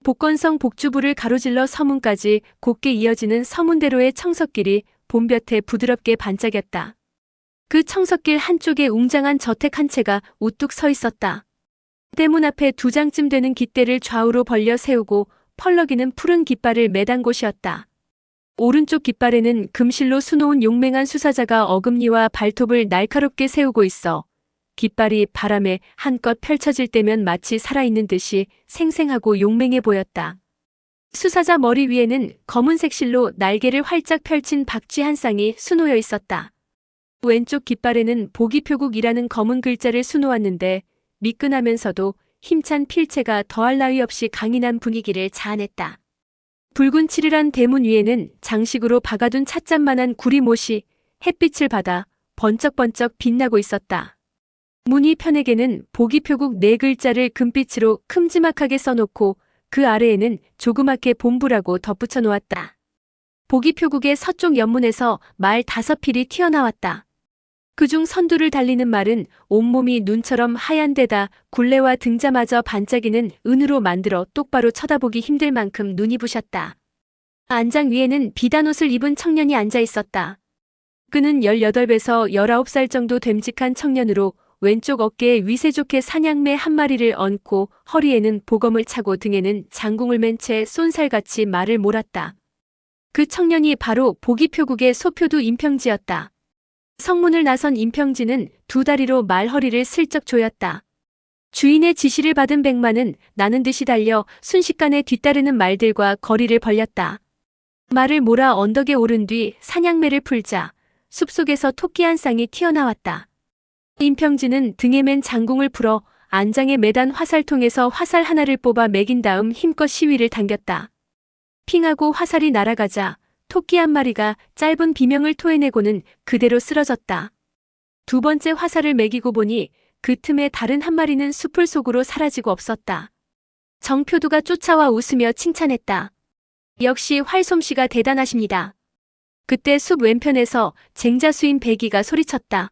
복건성 복주부를 가로질러 서문까지 곱게 이어지는 서문대로의 청석길이 봄볕에 부드럽게 반짝였다. 그 청석길 한쪽에 웅장한 저택 한 채가 우뚝 서 있었다. 대문 앞에 2장쯤 되는 깃대를 좌우로 벌려 세우고 펄럭이는 푸른 깃발을 매단 곳이었다. 오른쪽 깃발에는 금실로 수놓은 용맹한 수사자가 어금니와 발톱을 날카롭게 세우고 있어 깃발이 바람에 한껏 펼쳐질 때면 마치 살아있는 듯이 생생하고 용맹해 보였다. 수사자 머리 위에는 검은색 실로 날개를 활짝 펼친 박쥐 한 쌍이 수놓여 있었다. 왼쪽 깃발에는 보기표국이라는 검은 글자를 수놓았는데 미끈하면서도 힘찬 필체가 더할 나위 없이 강인한 분위기를 자아냈다. 붉은 칠을한 대문 위에는 장식으로 박아둔 찻잔만한 구리못이 햇빛을 받아 번쩍번쩍 빛나고 있었다. 문이 편에게는 보기표국 4글자를 금빛으로 큼지막하게 써놓고 그 아래에는 조그맣게 본부라고 덧붙여 놓았다. 보기표국의 서쪽 옆문에서 말 5필이 튀어나왔다. 그중 선두를 달리는 말은 온몸이 눈처럼 하얀 데다 굴레와 등자마저 반짝이는 은으로 만들어 똑바로 쳐다보기 힘들 만큼 눈이 부셨다. 안장 위에는 비단 옷을 입은 청년이 앉아 있었다. 그는 18에서 19살 정도 됨직한 청년으로 왼쪽 어깨에 위세 좋게 사냥매 한 마리를 얹고 허리에는 보검을 차고 등에는 장궁을 맨 채 쏜살같이 말을 몰았다. 그 청년이 바로 보기표국의 소표두 임평지였다. 성문을 나선 임평지는 2 다리로 말 허리를 슬쩍 조였다. 주인의 지시를 받은 백마는 나는 듯이 달려 순식간에 뒤따르는 말들과 거리를 벌렸다. 말을 몰아 언덕에 오른 뒤 사냥매를 풀자 숲속에서 토끼 한 쌍이 튀어나왔다. 임평지는 등에 맨 장궁을 풀어 안장에 매단 화살통에서 화살 하나를 뽑아 매긴 다음 힘껏 시위를 당겼다. 핑하고 화살이 날아가자 토끼 한 마리가 짧은 비명을 토해내고는 그대로 쓰러졌다. 2번째 화살을 매기고 보니 그 틈에 다른 한 마리는 숲을 속으로 사라지고 없었다. 정표두가 쫓아와 웃으며 칭찬했다. 역시 활솜씨가 대단하십니다. 그때 숲 왼편에서 쟁자수인 배기가 소리쳤다.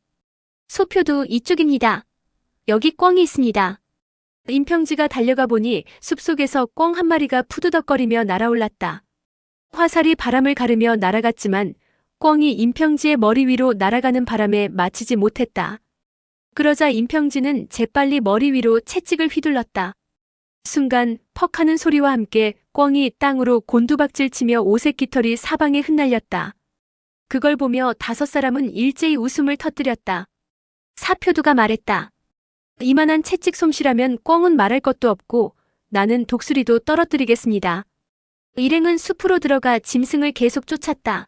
소표두 이쪽입니다. 여기 꿩이 있습니다. 임평지가 달려가 보니 숲속에서 꿩 한 마리가 푸드덕거리며 날아올랐다. 화살이 바람을 가르며 날아갔지만 꿩이 임평지의 머리 위로 날아가는 바람에 맞히지 못했다. 그러자 임평지는 재빨리 머리 위로 채찍을 휘둘렀다. 순간 퍽 하는 소리와 함께 꿩이 땅으로 곤두박질 치며 오색 깃털이 사방에 흩날렸다. 그걸 보며 5사람은 일제히 웃음을 터뜨렸다. 사표두가 말했다. 이만한 채찍 솜씨라면 꿩은 말할 것도 없고 나는 독수리도 떨어뜨리겠습니다. 일행은 숲으로 들어가 짐승을 계속 쫓았다.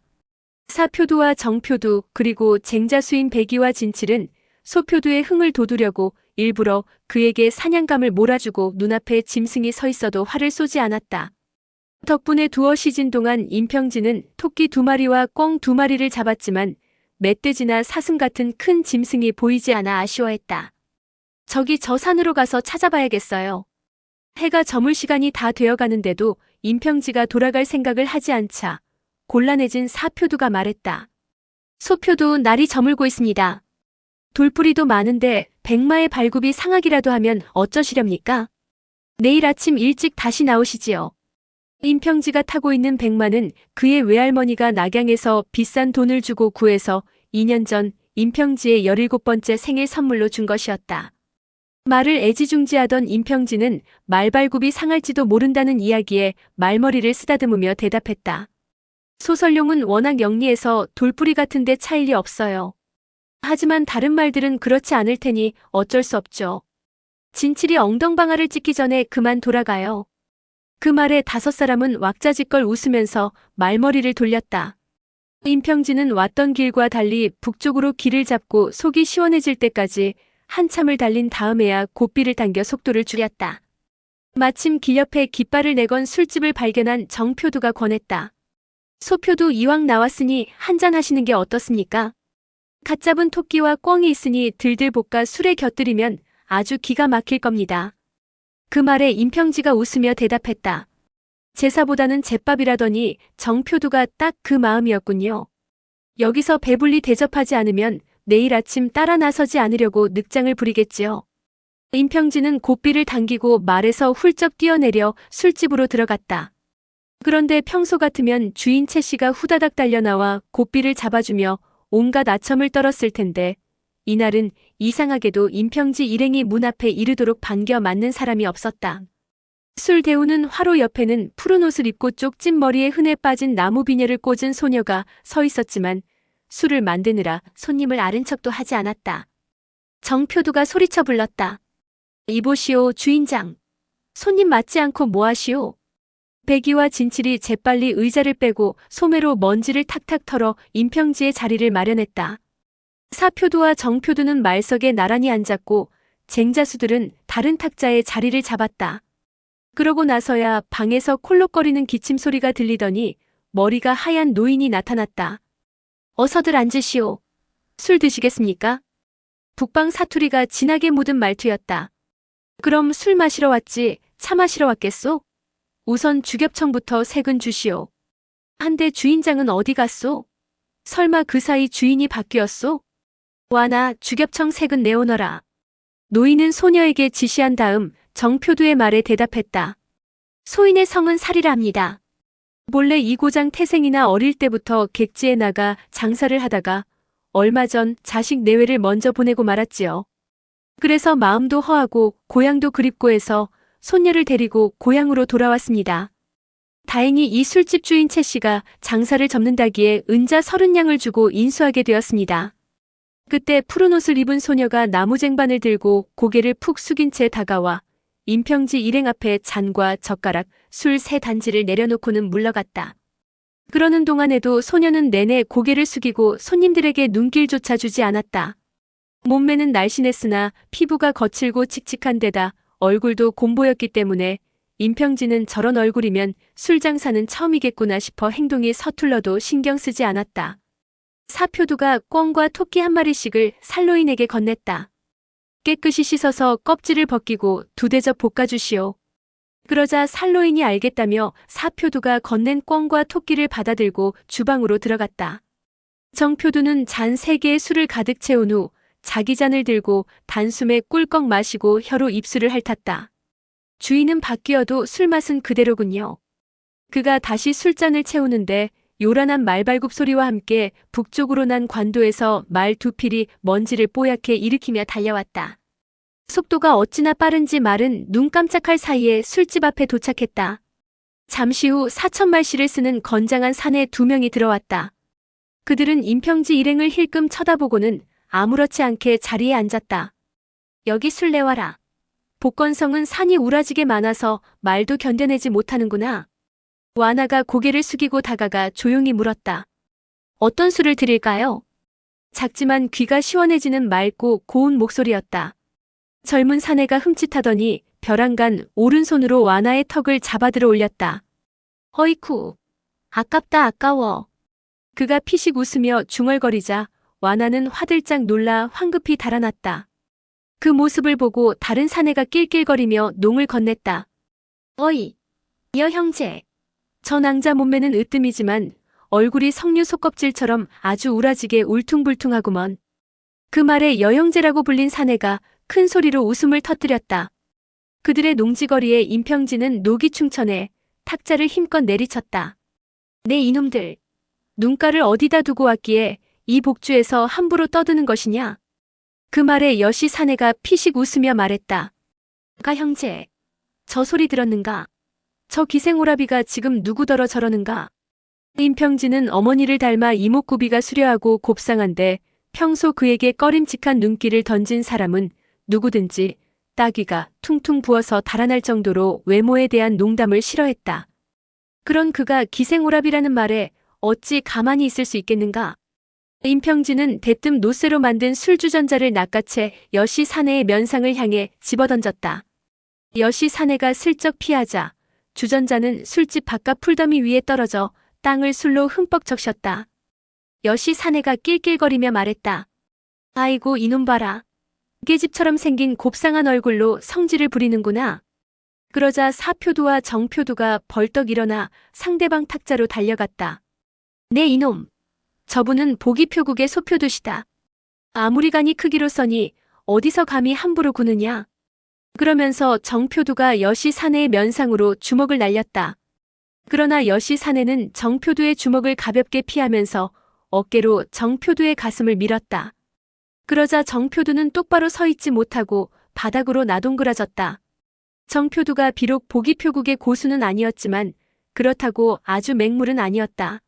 사표두와 정표두 그리고 쟁자수인 배기와 진칠은 소표두의 흥을 돋우려고 일부러 그에게 사냥감을 몰아주고 눈앞에 짐승이 서 있어도 활을 쏘지 않았다. 덕분에 두어 시즌 동안 임평지는 토끼 2마리와 꿩 2마리를 잡았지만 멧돼지나 사슴 같은 큰 짐승이 보이지 않아 아쉬워했다. 저기 저 산으로 가서 찾아봐야겠어요. 해가 저물 시간이 다 되어가는데도 임평지가 돌아갈 생각을 하지 않자 곤란해진 사표두가 말했다. 소표두 날이 저물고 있습니다. 돌뿌리도 많은데 백마의 발굽이 상하기라도 하면 어쩌시렵니까? 내일 아침 일찍 다시 나오시지요. 임평지가 타고 있는 백마는 그의 외할머니가 낙양에서 비싼 돈을 주고 구해서 2년 전 임평지의 17번째 생일 선물로 준 것이었다. 말을 애지중지하던 임평지는 말발굽이 상할지도 모른다는 이야기에 말머리를 쓰다듬으며 대답했다. 소설용은 워낙 영리해서 돌뿌리 같은데 차일 리 없어요. 하지만 다른 말들은 그렇지 않을 테니 어쩔 수 없죠. 진칠이 엉덩방아를 찍기 전에 그만 돌아가요. 그 말에 5사람은 왁자지껄 웃으면서 말머리를 돌렸다. 임평지는 왔던 길과 달리 북쪽으로 길을 잡고 속이 시원해질 때까지 한참을 달린 다음에야 고삐를 당겨 속도를 줄였다. 마침 길 옆에 깃발을 내건 술집을 발견한 정표두가 권했다. 소표두 이왕 나왔으니 한잔 하시는 게 어떻습니까? 갓 잡은 토끼와 꿩이 있으니 들들 볶아 술에 곁들이면 아주 기가 막힐 겁니다. 그 말에 임평지가 웃으며 대답했다. 제사보다는 제밥이라더니 정표두가 딱 그 마음이었군요. 여기서 배불리 대접하지 않으면 내일 아침 따라 나서지 않으려고 늑장을 부리겠지요. 임평진은 고삐를 당기고 말에서 훌쩍 뛰어내려 술집으로 들어갔다. 그런데 평소 같으면 주인 채 씨가 후다닥 달려나와 고삐를 잡아주며 온갖 아첨을 떨었을 텐데 이날은 이상하게도 임평지 일행이 문 앞에 이르도록 반겨 맞는 사람이 없었다. 술 데우는 화로 옆에는 푸른 옷을 입고 쪽진 머리에 흔해 빠진 나무 비녀를 꽂은 소녀가 서 있었지만 술을 만드느라 손님을 아른 척도 하지 않았다. 정표두가 소리쳐 불렀다. 이보시오 주인장. 손님 맞지 않고 뭐하시오? 백이와 진칠이 재빨리 의자를 빼고 소매로 먼지를 탁탁 털어 임평지의 자리를 마련했다. 사표두와 정표두는 말석에 나란히 앉았고 쟁자수들은 다른 탁자에 자리를 잡았다. 그러고 나서야 방에서 콜록거리는 기침 소리가 들리더니 머리가 하얀 노인이 나타났다. 어서들 앉으시오. 술 드시겠습니까? 북방 사투리가 진하게 묻은 말투였다. 그럼 술 마시러 왔지 차 마시러 왔겠소? 우선 주겹청부터 색은 주시오. 한데 주인장은 어디 갔소? 설마 그 사이 주인이 바뀌었소? 와나 주겹청 색은 내오너라. 노인은 소녀에게 지시한 다음 정표두의 말에 대답했다. 소인의 성은 살이라 합니다. 본래 이 고장 태생이나 어릴 때부터 객지에 나가 장사를 하다가 얼마 전 자식 내외를 먼저 보내고 말았지요. 그래서 마음도 허하고 고향도 그립고 해서 손녀를 데리고 고향으로 돌아왔습니다. 다행히 이 술집 주인 채 씨가 장사를 접는다기에 은자 30냥을 주고 인수하게 되었습니다. 그때 푸른 옷을 입은 소녀가 나무쟁반을 들고 고개를 푹 숙인 채 다가와 임평지 일행 앞에 잔과 젓가락, 술 3단지를 내려놓고는 물러갔다. 그러는 동안에도 소녀는 내내 고개를 숙이고 손님들에게 눈길조차 주지 않았다. 몸매는 날씬했으나 피부가 거칠고 칙칙한 데다 얼굴도 곰보였기 때문에 임평진은 저런 얼굴이면 술 장사는 처음이겠구나 싶어 행동이 서툴러도 신경 쓰지 않았다. 사표두가 꿩과 토끼 한 마리씩을 살로인에게 건넸다. 깨끗이 씻어서 껍질을 벗기고 2대접 볶아주시오. 그러자 살로인이 알겠다며 사표두가 건넨 꿩과 토끼를 받아들고 주방으로 들어갔다. 정표두는 잔 3개의 술을 가득 채운 후 자기 잔을 들고 단숨에 꿀꺽 마시고 혀로 입술을 핥았다. 주인은 바뀌어도 술맛은 그대로군요. 그가 다시 술잔을 채우는데 요란한 말발굽 소리와 함께 북쪽으로 난 관도에서 말 2필이 먼지를 뽀얗게 일으키며 달려왔다. 속도가 어찌나 빠른지 말은 눈 깜짝할 사이에 술집 앞에 도착했다. 잠시 후 4,000말씨를 쓰는 건장한 사내 2명이 들어왔다. 그들은 임평지 일행을 힐끔 쳐다보고는 아무렇지 않게 자리에 앉았다. 여기 술 내와라. 복건성은 산이 우라지게 많아서 말도 견뎌내지 못하는구나. 와나가 고개를 숙이고 다가가 조용히 물었다. 어떤 술을 드릴까요? 작지만 귀가 시원해지는 맑고 고운 목소리였다. 젊은 사내가 흠칫하더니 벼랑간 오른손으로 와나의 턱을 잡아들어 올렸다. 허이쿠, 아깝다 아까워. 그가 피식 웃으며 중얼거리자 와나는 화들짝 놀라 황급히 달아났다. 그 모습을 보고 다른 사내가 낄낄거리며 농을 건넸다. 어이, 여 형제. 저 낭자 몸매는 으뜸이지만 얼굴이 석류 속껍질처럼 아주 우라지게 울퉁불퉁하구먼. 그 말에 여형제라고 불린 사내가 큰 소리로 웃음을 터뜨렸다. 그들의 농지거리에 임평진은 녹이 충천해 탁자를 힘껏 내리쳤다. 네 이놈들, 눈가를 어디다 두고 왔기에 이 복주에서 함부로 떠드는 것이냐? 그 말에 여시 사내가 피식 웃으며 말했다. 가 형제, 저 소리 들었는가? 저 기생오라비가 지금 누구더러 저러는가? 임평진은 어머니를 닮아 이목구비가 수려하고 곱상한데 평소 그에게 꺼림칙한 눈길을 던진 사람은 누구든지 따귀가 퉁퉁 부어서 달아날 정도로 외모에 대한 농담을 싫어했다. 그런 그가 기생오라비라는 말에 어찌 가만히 있을 수 있겠는가? 임평진은 대뜸 노쇠로 만든 술주전자를 낚아채 여시 사내의 면상을 향해 집어던졌다. 여시 사내가 슬쩍 피하자 주전자는 술집 바깥 풀더미 위에 떨어져 땅을 술로 흠뻑 적셨다. 여시 사내가 낄낄거리며 말했다. 아이고 이놈 봐라. 깨집처럼 생긴 곱상한 얼굴로 성질을 부리는구나. 그러자 사표두와 정표두가 벌떡 일어나 상대방 탁자로 달려갔다. 네 이놈. 저분은 보기표국의 소표두시다. 아무리 간이 크기로 써니 어디서 감히 함부로 구느냐. 그러면서 정표두가 여시 사내의 면상으로 주먹을 날렸다. 그러나 여시 사내는 정표두의 주먹을 가볍게 피하면서 어깨로 정표두의 가슴을 밀었다. 그러자 정표두는 똑바로 서 있지 못하고 바닥으로 나동그라졌다. 정표두가 비록 보기표국의 고수는 아니었지만 그렇다고 아주 맹물은 아니었다.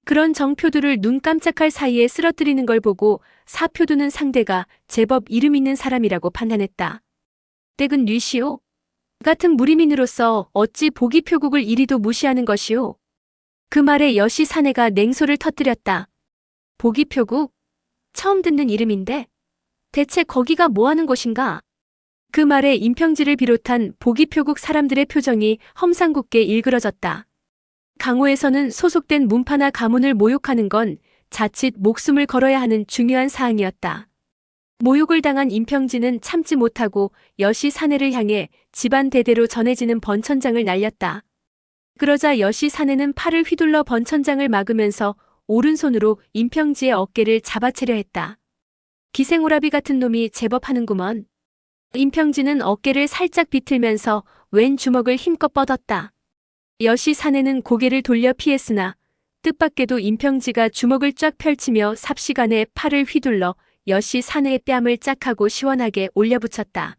그런 정표두를 눈 깜짝할 사이에 쓰러뜨리는 걸 보고 사표두는 상대가 제법 이름 있는 사람이라고 판단했다. 댁은 뉘시오? 같은 무리민으로서 어찌 보기표국을 이리도 무시하는 것이오? 그 말에 여시 사내가 냉소를 터뜨렸다. 보기표국? 처음 듣는 이름인데 대체 거기가 뭐하는 곳인가? 그 말에 임평지를 비롯한 보기표국 사람들의 표정이 험상궂게 일그러졌다. 강호에서는 소속된 문파나 가문을 모욕하는 건 자칫 목숨을 걸어야 하는 중요한 사항이었다. 모욕을 당한 임평지는 참지 못하고 여시 사내를 향해 집안 대대로 전해지는 번천장을 날렸다. 그러자 여시 사내는 팔을 휘둘러 번천장을 막으면서 오른손으로 임평지의 어깨를 잡아채려 했다. 기생오라비 같은 놈이 제법 하는구먼. 임평지는 어깨를 살짝 비틀면서 왼 주먹을 힘껏 뻗었다. 여시 사내는 고개를 돌려 피했으나 뜻밖에도 임평지가 주먹을 쫙 펼치며 삽시간에 팔을 휘둘러 여시 사내의 뺨을 짝하고 시원하게 올려붙였다.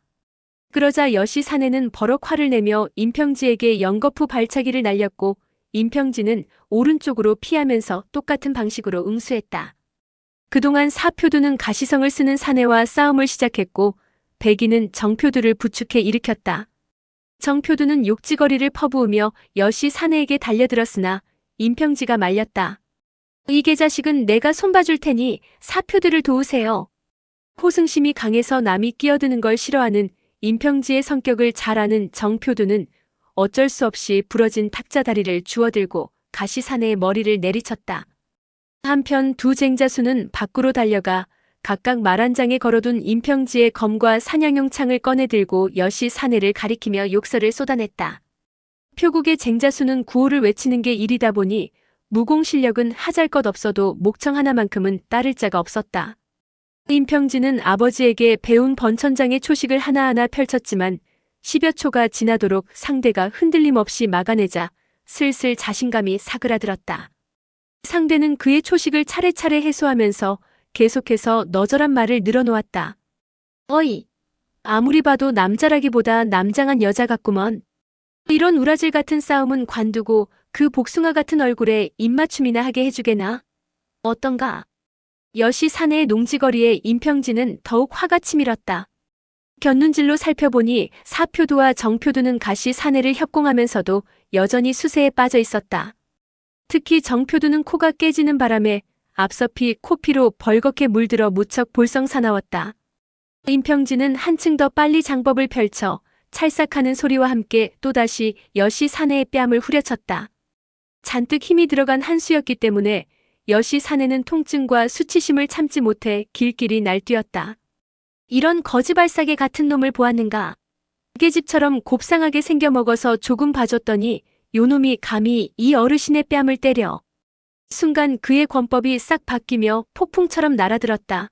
그러자 여시 사내는 버럭 화를 내며 임평지에게 연거푸 발차기를 날렸고 임평지는 오른쪽으로 피하면서 똑같은 방식으로 응수했다. 그동안 사표두는 가시성을 쓰는 사내와 싸움을 시작했고 백이는 정표두를 부축해 일으켰다. 정표두는 욕지거리를 퍼부으며 여시 사내에게 달려들었으나 임평지가 말렸다. 이 개자식은 내가 손봐줄 테니 사표두를 도우세요. 호승심이 강해서 남이 끼어드는 걸 싫어하는 임평지의 성격을 잘 아는 정표두는 어쩔 수 없이 부러진 탁자다리를 주워들고 가시 사내의 머리를 내리쳤다. 한편 두 쟁자수는 밖으로 달려가 각각 말 한 장에 걸어둔 임평지의 검과 사냥용 창을 꺼내들고 여시 사내를 가리키며 욕설을 쏟아냈다. 표국의 쟁자수는 구호를 외치는 게 일이다 보니 무공 실력은 하잘것없어도 목청 하나만큼은 따를 자가 없었다. 임평지는 아버지에게 배운 번천장의 초식을 하나하나 펼쳤지만 10여 초가 지나도록 상대가 흔들림 없이 막아내자 슬슬 자신감이 사그라들었다. 상대는 그의 초식을 차례차례 해소하면서 계속해서 너절한 말을 늘어놓았다. 어이, 아무리 봐도 남자라기보다 남장한 여자 같구먼. 이런 우라질 같은 싸움은 관두고 그 복숭아 같은 얼굴에 입맞춤이나 하게 해주게나. 어떤가? 여시 사내의 농지거리에 임평지는 더욱 화가 치밀었다. 곁눈질로 살펴보니 사표두와 정표두는 가시 사내를 협공하면서도 여전히 수세에 빠져 있었다. 특히 정표두는 코가 깨지는 바람에 앞서피 코피로 벌겋게 물들어 무척 볼썽사나웠다. 임평지는 한층 더 빨리 장법을 펼쳐 찰싹하는 소리와 함께 또다시 여시 사내의 뺨을 후려쳤다. 잔뜩 힘이 들어간 한 수였기 때문에 여시 사내는 통증과 수치심을 참지 못해 길길이 날뛰었다. 이런 거지발사개 같은 놈을 보았는가. 깨집처럼 곱상하게 생겨먹어서 조금 봐줬더니 요놈이 감히 이 어르신의 뺨을 때려. 순간 그의 권법이 싹 바뀌며 폭풍처럼 날아들었다.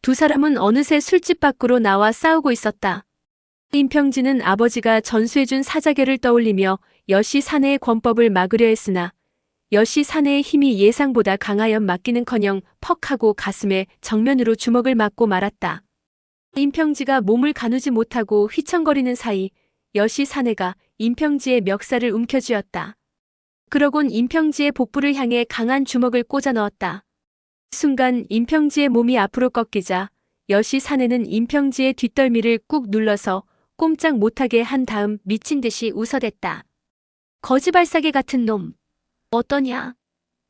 두 사람은 어느새 술집 밖으로 나와 싸우고 있었다. 임평지는 아버지가 전수해준 사자결을 떠올리며 여시 사내의 권법을 막으려 했으나 여시 사내의 힘이 예상보다 강하여 막기는커녕 퍽 하고 가슴에 정면으로 주먹을 맞고 말았다. 임평지가 몸을 가누지 못하고 휘청거리는 사이 여시 사내가 임평지의 멱살을 움켜쥐었다. 그러곤 임평지의 복부를 향해 강한 주먹을 꽂아 넣었다. 순간 임평지의 몸이 앞으로 꺾이자 여시 사내는 임평지의 뒷덜미를 꾹 눌러서 꼼짝 못하게 한 다음 미친 듯이 웃어댔다. 거지발사개 같은 놈. 어떠냐?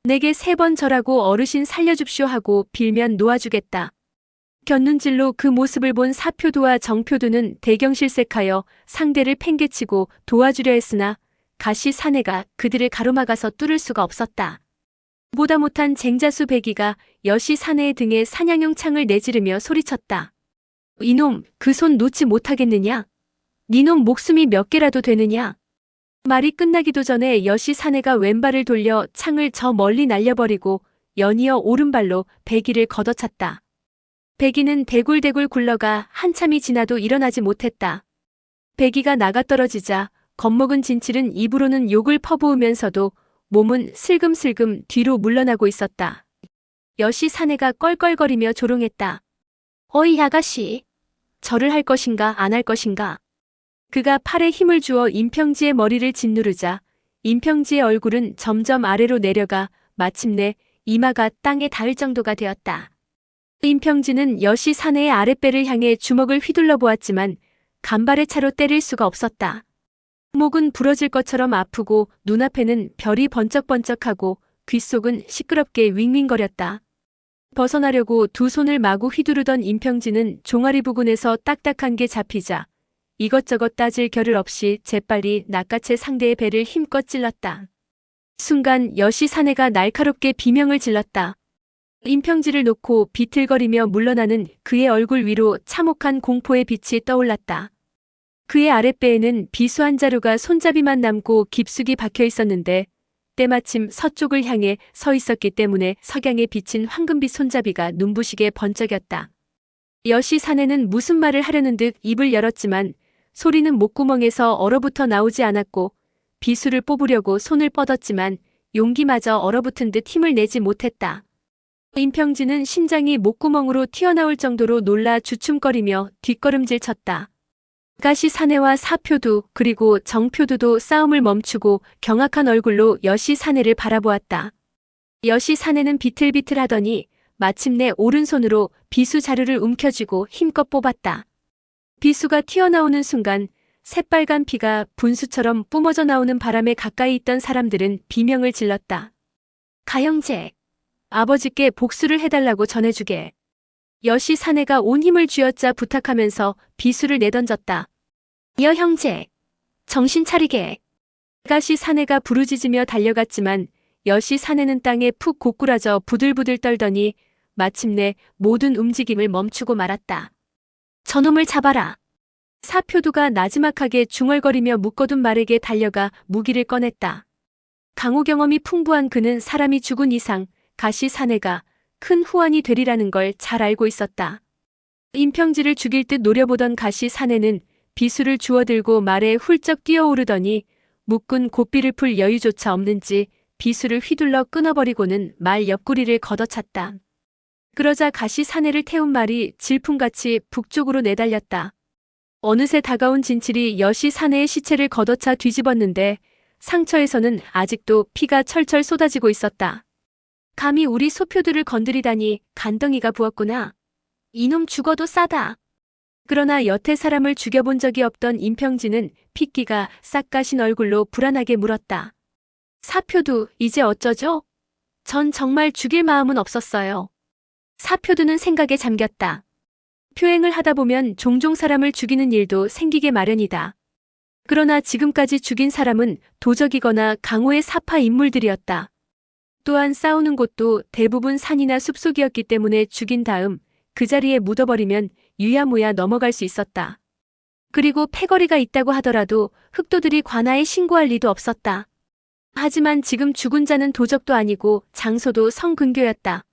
내게 3번 절하고 어르신 살려줍쇼 하고 빌면 놓아주겠다. 곁눈질로 그 모습을 본 사표두와 정표두는 대경실색하여 상대를 팽개치고 도와주려 했으나 가시 사내가 그들을 가로막아서 뚫을 수가 없었다. 보다 못한 쟁자수 백이가 여시 사내의 등에 사냥용 창을 내지르며 소리쳤다. 이놈, 그 손 놓지 못하겠느냐? 니놈 목숨이 몇 개라도 되느냐? 말이 끝나기도 전에 여시 사내가 왼발을 돌려 창을 저 멀리 날려버리고 연이어 오른발로 백이를 걷어찼다. 백이는 대굴대굴 굴러가 한참이 지나도 일어나지 못했다. 배기가 나가떨어지자 겁먹은 진칠은 입으로는 욕을 퍼부으면서도 몸은 슬금슬금 뒤로 물러나고 있었다. 여시 사내가 껄껄거리며 조롱했다. 어이 아가씨, 절을 할 것인가 안 할 것인가. 그가 팔에 힘을 주어 임평지의 머리를 짓누르자 임평지의 얼굴은 점점 아래로 내려가 마침내 이마가 땅에 닿을 정도가 되었다. 임평지는 여시 사내의 아랫배를 향해 주먹을 휘둘러 보았지만 간발의 차로 때릴 수가 없었다. 목은 부러질 것처럼 아프고 눈앞에는 별이 번쩍번쩍하고 귓속은 시끄럽게 윙윙거렸다. 벗어나려고 두 손을 마구 휘두르던 임평지는 종아리 부근에서 딱딱한 게 잡히자 이것저것 따질 겨를 없이 재빨리 낚아채 상대의 배를 힘껏 찔렀다. 순간 여시 사내가 날카롭게 비명을 질렀다. 임평지를 놓고 비틀거리며 물러나는 그의 얼굴 위로 참혹한 공포의 빛이 떠올랐다. 그의 아랫배에는 비수 한 자루가 손잡이만 남고 깊숙이 박혀 있었는데 때마침 서쪽을 향해 서 있었기 때문에 석양에 비친 황금빛 손잡이가 눈부시게 번쩍였다. 여시 사내는 무슨 말을 하려는 듯 입을 열었지만 소리는 목구멍에서 얼어붙어 나오지 않았고 비수를 뽑으려고 손을 뻗었지만 용기마저 얼어붙은 듯 힘을 내지 못했다. 임평지는 심장이 목구멍으로 튀어나올 정도로 놀라 주춤거리며 뒷걸음질 쳤다. 가시 사내와 사표두 그리고 정표두도 싸움을 멈추고 경악한 얼굴로 여시 사내를 바라보았다. 여시 사내는 비틀비틀하더니 마침내 오른손으로 비수 자루를 움켜쥐고 힘껏 뽑았다. 비수가 튀어나오는 순간 새빨간 피가 분수처럼 뿜어져 나오는 바람에 가까이 있던 사람들은 비명을 질렀다. 가영재, 아버지께 복수를 해달라고 전해주게. 여시 사내가 온 힘을 쥐어짜 부탁하면서 비수를 내던졌다. 여 형제, 정신 차리게. 가시 사내가 부르짖으며 달려갔지만 여시 사내는 땅에 푹 고꾸라져 부들부들 떨더니 마침내 모든 움직임을 멈추고 말았다. 저놈을 잡아라. 사표두가 나지막하게 중얼거리며 묶어둔 말에게 달려가 무기를 꺼냈다. 강호 경험이 풍부한 그는 사람이 죽은 이상 가시 사내가 큰 후환이 되리라는 걸 잘 알고 있었다. 임평지를 죽일 듯 노려보던 가시 사내는 비수를 주워들고 말에 훌쩍 뛰어오르더니 묶은 고삐를 풀 여유조차 없는지 비수를 휘둘러 끊어버리고는 말 옆구리를 걷어찼다. 그러자 가시 사내를 태운 말이 질풍같이 북쪽으로 내달렸다. 어느새 다가온 진칠이 여시 사내의 시체를 걷어차 뒤집었는데 상처에서는 아직도 피가 철철 쏟아지고 있었다. 감히 우리 소표들을 건드리다니 간덩이가 부었구나. 이놈 죽어도 싸다. 그러나 여태 사람을 죽여본 적이 없던 임평진은 핏기가 싹 가신 얼굴로 불안하게 물었다. 사표두, 이제 어쩌죠? 전 정말 죽일 마음은 없었어요. 사표두는 생각에 잠겼다. 표행을 하다 보면 종종 사람을 죽이는 일도 생기게 마련이다. 그러나 지금까지 죽인 사람은 도적이거나 강호의 사파 인물들이었다. 또한 싸우는 곳도 대부분 산이나 숲속이었기 때문에 죽인 다음 그 자리에 묻어버리면 유야무야 넘어갈 수 있었다. 그리고 패거리가 있다고 하더라도 흑도들이 관아에 신고할 리도 없었다. 하지만 지금 죽은 자는 도적도 아니고 장소도 성근교였다.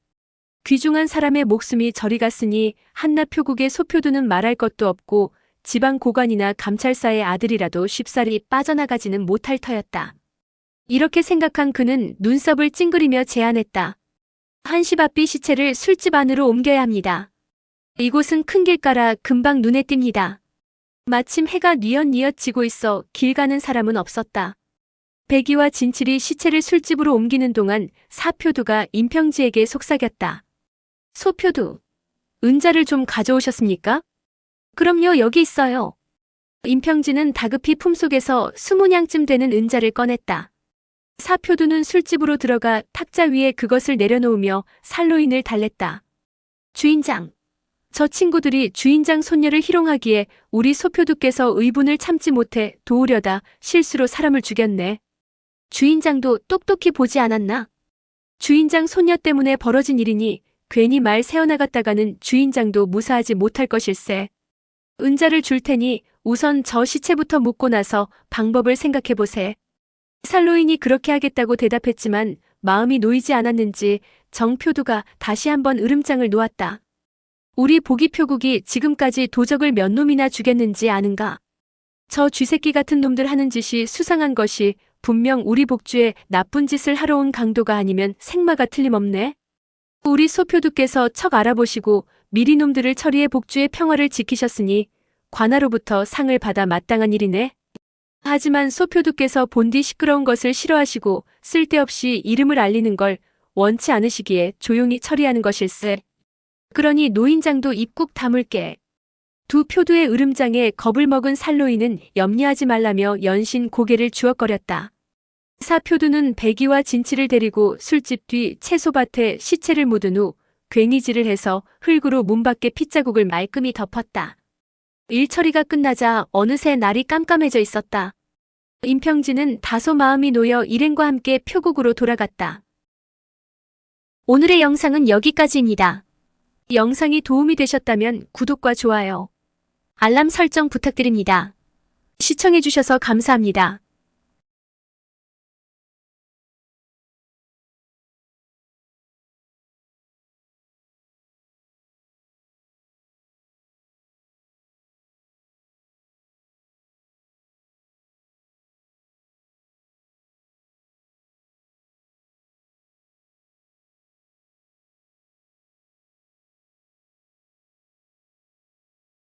귀중한 사람의 목숨이 저리 갔으니 한낱 표국의 소표두는 말할 것도 없고 지방 고관이나 감찰사의 아들이라도 쉽사리 빠져나가지는 못할 터였다. 이렇게 생각한 그는 눈썹을 찡그리며 제안했다. 한시바삐 시체를 술집 안으로 옮겨야 합니다. 이곳은 큰 길가라 금방 눈에 띕니다. 마침 해가 뉘엿뉘엿 지고 있어 길 가는 사람은 없었다. 백이와 진칠이 시체를 술집으로 옮기는 동안 사표두가 임평지에게 속삭였다. 소표두, 은자를 좀 가져오셨습니까? 그럼요, 여기 있어요. 임평지는 다급히 품속에서 20냥쯤 되는 은자를 꺼냈다. 사표두는 술집으로 들어가 탁자 위에 그것을 내려놓으며 살로인을 달랬다. 주인장, 저 친구들이 주인장 손녀를 희롱하기에 우리 소표두께서 의분을 참지 못해 도우려다 실수로 사람을 죽였네. 주인장도 똑똑히 보지 않았나? 주인장 손녀 때문에 벌어진 일이니 괜히 말 새어나갔다가는 주인장도 무사하지 못할 것일세. 은자를 줄 테니 우선 저 시체부터 묻고 나서 방법을 생각해보세. 살로인이 그렇게 하겠다고 대답했지만 마음이 놓이지 않았는지 정표두가 다시 한번 으름장을 놓았다. 우리 보기표국이 지금까지 도적을 몇 놈이나 죽였는지 아는가? 저 쥐새끼 같은 놈들 하는 짓이 수상한 것이 분명 우리 복주에 나쁜 짓을 하러 온 강도가 아니면 생마가 틀림없네. 우리 소표두께서 척 알아보시고 미리 놈들을 처리해 복주의 평화를 지키셨으니 관아로부터 상을 받아 마땅한 일이네. 하지만 소표두께서 본디 시끄러운 것을 싫어하시고 쓸데없이 이름을 알리는 걸 원치 않으시기에 조용히 처리하는 것일세. 그러니 노인장도 입국 다물게. 두 표두의 으름장에 겁을 먹은 살로이는 염려하지 말라며 연신 고개를 주걱거렸다. 사표두는 배기와 진치를 데리고 술집 뒤 채소밭에 시체를 묻은 후 괭이질을 해서 흙으로 문 밖에 핏자국을 말끔히 덮었다. 일처리가 끝나자 어느새 날이 깜깜해져 있었다. 임평진은 다소 마음이 놓여 일행과 함께 표국으로 돌아갔다. 오늘의 영상은 여기까지입니다. 영상이 도움이 되셨다면 구독과 좋아요, 알람 설정 부탁드립니다. 시청해주셔서 감사합니다.